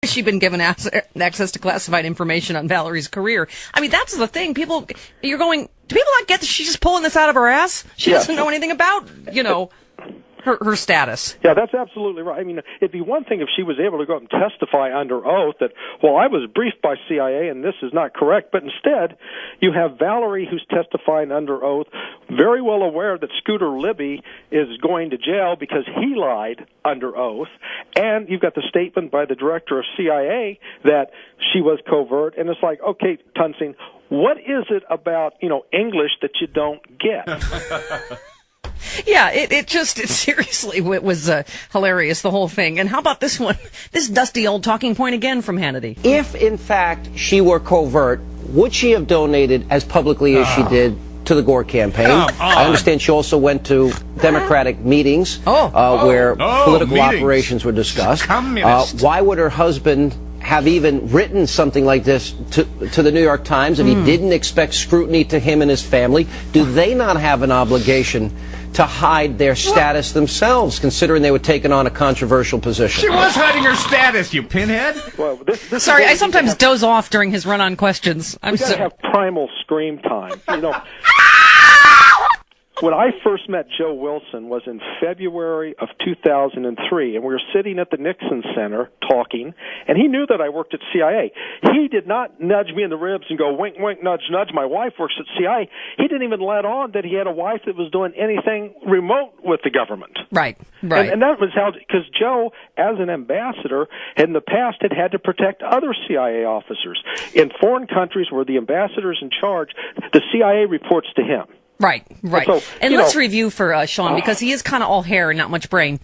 She'd been given access to classified information on Valerie's career. I mean, that's the thing. You're going, do people not get that she's just pulling this out of her ass? She doesn't know anything about, her status. Yeah, that's absolutely right. I mean, it'd be one thing if she was able to go up and testify under oath that, well, I was briefed by CIA and this is not correct. But instead, you have Valerie who's testifying under oath, very well aware that Scooter Libby is going to jail because he lied under oath. And you've got the statement by the director of CIA that she was covert. And it's like, okay, Tunsing, what is it about, English that you don't get? Yeah, it seriously, it was hilarious, the whole thing. And how about this one? This dusty old talking point again from Hannity. If, in fact, she were covert, would she have donated as publicly as she did to the Gore campaign? I understand she also went to Democratic meetings where political operations were discussed. Why would her husband have even written something like this to the New York Times if he didn't expect scrutiny to him and his family? Do they not have an obligation to hide their status themselves, considering they were taking on a controversial position? She was hiding her status, you pinhead. Well, this Sorry, I sometimes doze off during his run-on questions. We got to have primal scream time. When I first met Joe Wilson was in February of 2003, and we were sitting at the Nixon Center talking, and he knew that I worked at CIA. He did not nudge me in the ribs and go, wink, wink, nudge, nudge, my wife works at CIA. He didn't even let on that he had a wife that was doing anything remote with the government. Right. And that was how, because Joe, as an ambassador, in the past had to protect other CIA officers. In foreign countries where the ambassador's in charge, the CIA reports to him. Right. So, and let's review for Sean, because he is kind of all hair and not much brain.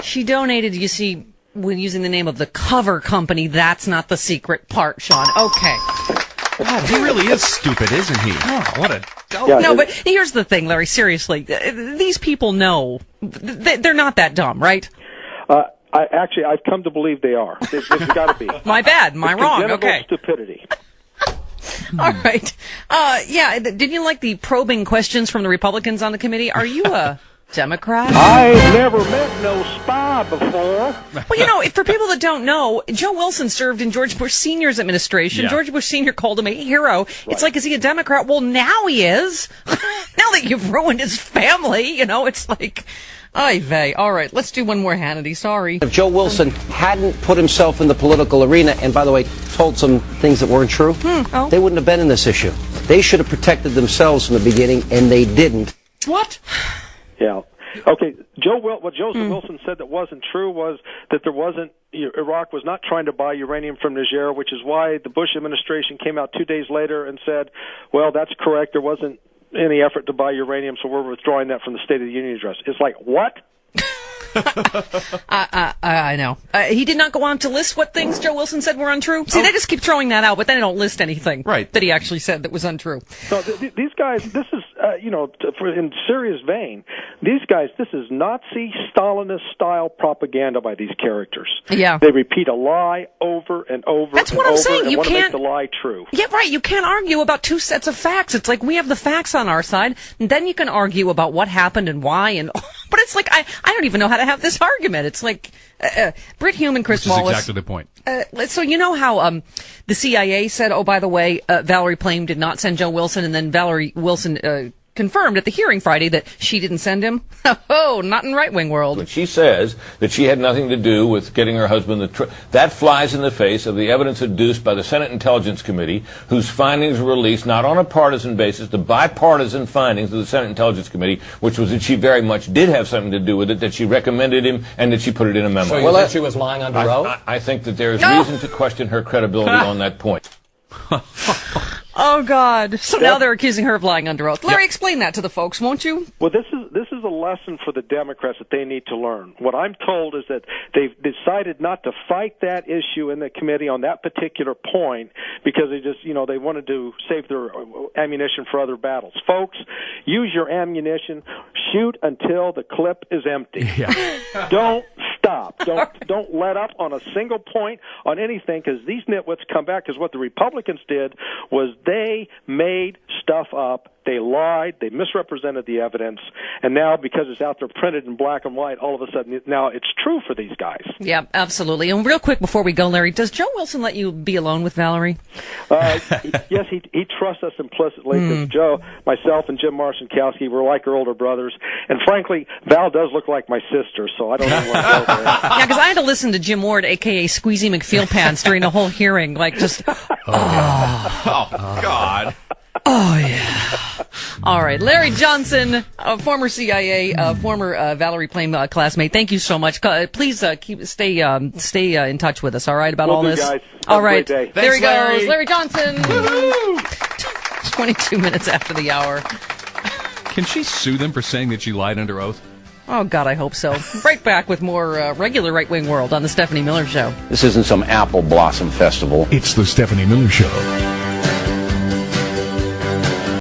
She donated, you see, when using the name of the cover company. That's not the secret part, Sean. Okay. God, he really is stupid, isn't he? Oh, what a dope. No, but here's the thing, Larry, seriously. These people know. They're not that dumb, right? I've come to believe they are. They've got to be. My bad. Am I wrong? Okay. Stupidity. All right. Did you like the probing questions from the Republicans on the committee? Are you a Democrat? I've never met no spy before. Well, for people that don't know, Joe Wilson served in George Bush Sr.'s administration. Yeah. George Bush Sr. called him a hero. Right. It's like, is he a Democrat? Well, now he is. Now that you've ruined his family, it's like... Ay vey. All right, let's do one more Hannity. Sorry. If Joe Wilson hadn't put himself in the political arena and, by the way, told some things that weren't true, they wouldn't have been in this issue. They should have protected themselves from the beginning, and they didn't. What? Yeah. Okay, what Joseph Wilson said that wasn't true was that Iraq was not trying to buy uranium from Niger, which is why the Bush administration came out 2 days later and said, well, that's correct, there wasn't any effort to buy uranium, so we're withdrawing that from the State of the Union address. It's like, what? I know. He did not go on to list what things Joe Wilson said were untrue. See, they just keep throwing that out, but then they don't list anything that he actually said that was untrue. So these guys, this is, in serious vein, these guys, this is Nazi Stalinist-style propaganda by these characters. Yeah. They repeat a lie over and over That's and what I'm over saying. and You want to can't make the lie true. Yeah, right. You can't argue about two sets of facts. It's like we have the facts on our side, and then you can argue about what happened and why. But it's like, I don't even know how to have this argument. It's like Britt Hume and Chris Wallace. That's exactly the point. So you know how the CIA said, oh, by the way, Valerie Plame did not send Joe Wilson, and then Valerie Wilson confirmed at the hearing Friday that she didn't send him? Oh, not in right-wing world. But she says that she had nothing to do with getting her husband that flies in the face of the evidence adduced by the Senate Intelligence Committee, whose findings were released not on a partisan basis, the bipartisan findings of the Senate Intelligence Committee, which was that she very much did have something to do with it, that she recommended him, and that she put it in a memo. So you think she was lying under oath? I think that there is reason to question her credibility on that point. Oh, God. So now they're accusing her of lying under oath. Larry, explain that to the folks, won't you? Well, this is a lesson for the Democrats that they need to learn. What I'm told is that they've decided not to fight that issue in the committee on that particular point because they wanted to save their ammunition for other battles. Folks, use your ammunition. Shoot until the clip is empty. Yeah. Don't stop. Don't let up on a single point on anything, because these nitwits come back, because what the Republicans did was they made stuff up They lied. They misrepresented the evidence. And now, because it's out there printed in black and white, all of a sudden, now it's true for these guys. Yeah, absolutely. And real quick before we go, Larry, does Joe Wilson let you be alone with Valerie? Yes, he trusts us implicitly, because Joe, myself, and Jim Marcinkowski were like our older brothers. And frankly, Val does look like my sister, so I don't know what to go there. Yeah, because I had to listen to Jim Ward, a.k.a. Squeezy McFeelpants, during the whole hearing, like just... Oh, God. Oh, yeah. All right. Larry Johnson, former CIA, former Valerie Plame classmate, thank you so much. Please stay in touch with us, all right, about all this? Guys. All right. There There he Larry. goes. Larry Johnson. 22 minutes after the hour. Can she sue them for saying that she lied under oath? Oh, God, I hope so. Right back with more regular Right-Wing World on The Stephanie Miller Show. This isn't some apple blossom festival. It's The Stephanie Miller Show.